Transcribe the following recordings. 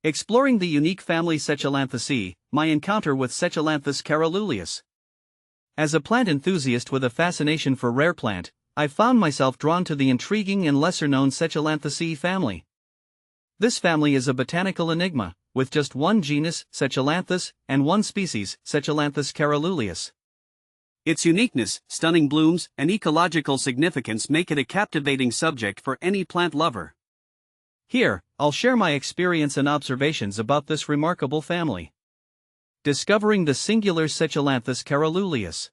Exploring the unique family Setchellanthaceae, my encounter with Setchellanthus caeruleus. As a plant enthusiast with a fascination for rare plant, I found myself drawn to the intriguing and lesser-known Setchellanthaceae family. This family is a botanical enigma, with just one genus, Setchellanthus, and one species, Setchellanthus caeruleus. Its uniqueness, stunning blooms, and ecological significance make it a captivating subject for any plant lover. Here, I'll share my experience and observations about this remarkable family. Discovering the singular Setchellanthus caeruleus.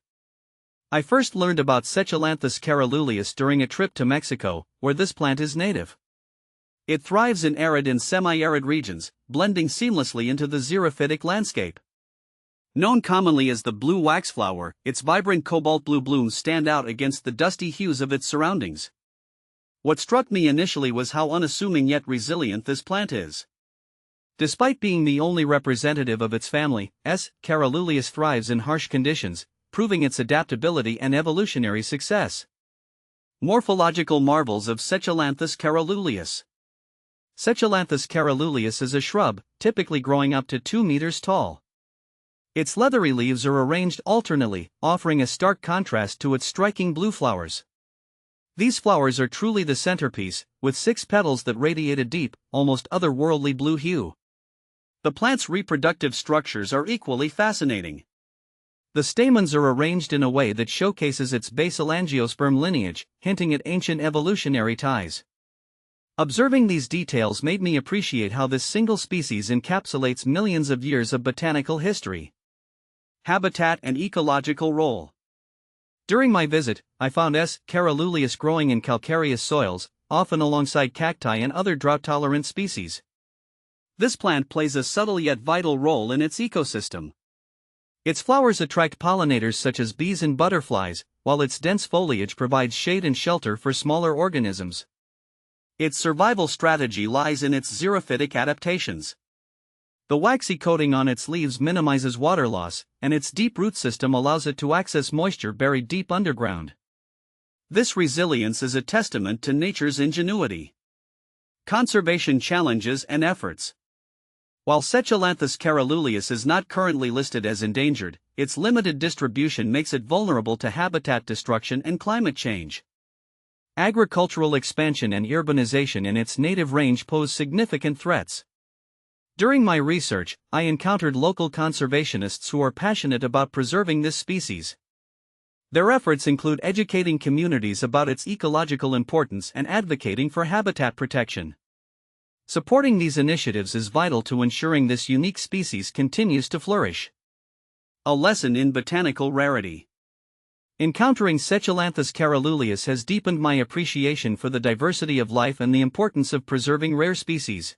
I first learned about Setchellanthus caeruleus during a trip to Mexico, where this plant is native. It thrives in arid and semi-arid regions, blending seamlessly into the xerophytic landscape. Known commonly as the blue waxflower, its vibrant cobalt blue blooms stand out against the dusty hues of its surroundings. What struck me initially was how unassuming yet resilient this plant is. Despite being the only representative of its family, S. caeruleus thrives in harsh conditions, proving its adaptability and evolutionary success. Morphological marvels of Setchellanthus caeruleus. Setchellanthus caeruleus is a shrub, typically growing up to 2 meters tall. Its leathery leaves are arranged alternately, offering a stark contrast to its striking blue flowers. These flowers are truly the centerpiece, with 6 petals that radiate a deep, almost otherworldly blue hue. The plant's reproductive structures are equally fascinating. The stamens are arranged in a way that showcases its basal angiosperm lineage, hinting at ancient evolutionary ties. Observing these details made me appreciate how this single species encapsulates millions of years of botanical history. Habitat and ecological role. During my visit, I found S. caeruleus growing in calcareous soils, often alongside cacti and other drought-tolerant species. This plant plays a subtle yet vital role in its ecosystem. Its flowers attract pollinators such as bees and butterflies, while its dense foliage provides shade and shelter for smaller organisms. Its survival strategy lies in its xerophytic adaptations. The waxy coating on its leaves minimizes water loss, and its deep root system allows it to access moisture buried deep underground. This resilience is a testament to nature's ingenuity. Conservation challenges and efforts. While Setchellanthus caeruleus is not currently listed as endangered, its limited distribution makes it vulnerable to habitat destruction and climate change. Agricultural expansion and urbanization in its native range pose significant threats. During my research, I encountered local conservationists who are passionate about preserving this species. Their efforts include educating communities about its ecological importance and advocating for habitat protection. Supporting these initiatives is vital to ensuring this unique species continues to flourish. A lesson in botanical rarity. Encountering Setchellanthus caeruleus has deepened my appreciation for the diversity of life and the importance of preserving rare species.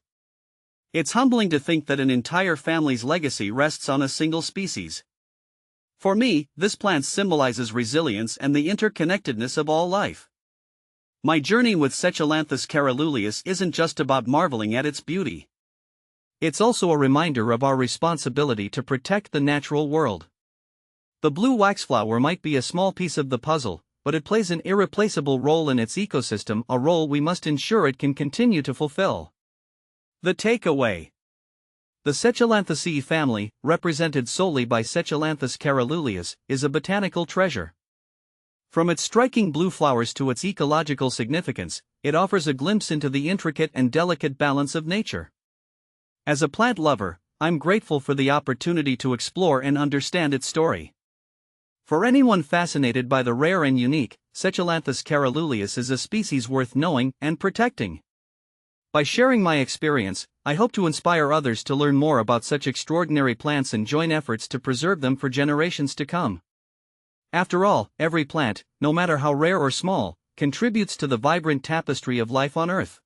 It's humbling to think that an entire family's legacy rests on a single species. For me, this plant symbolizes resilience and the interconnectedness of all life. My journey with Setchellanthus caeruleus isn't just about marveling at its beauty. It's also a reminder of our responsibility to protect the natural world. The blue waxflower might be a small piece of the puzzle, but it plays an irreplaceable role in its ecosystem, a role we must ensure it can continue to fulfill. The takeaway. The Setchellanthaceae family, represented solely by Setchellanthus caeruleus, is a botanical treasure. From its striking blue flowers to its ecological significance, it offers a glimpse into the intricate and delicate balance of nature. As a plant lover, I'm grateful for the opportunity to explore and understand its story. For anyone fascinated by the rare and unique, Setchellanthus caeruleus is a species worth knowing and protecting. By sharing my experience, I hope to inspire others to learn more about such extraordinary plants and join efforts to preserve them for generations to come. After all, every plant, no matter how rare or small, contributes to the vibrant tapestry of life on Earth.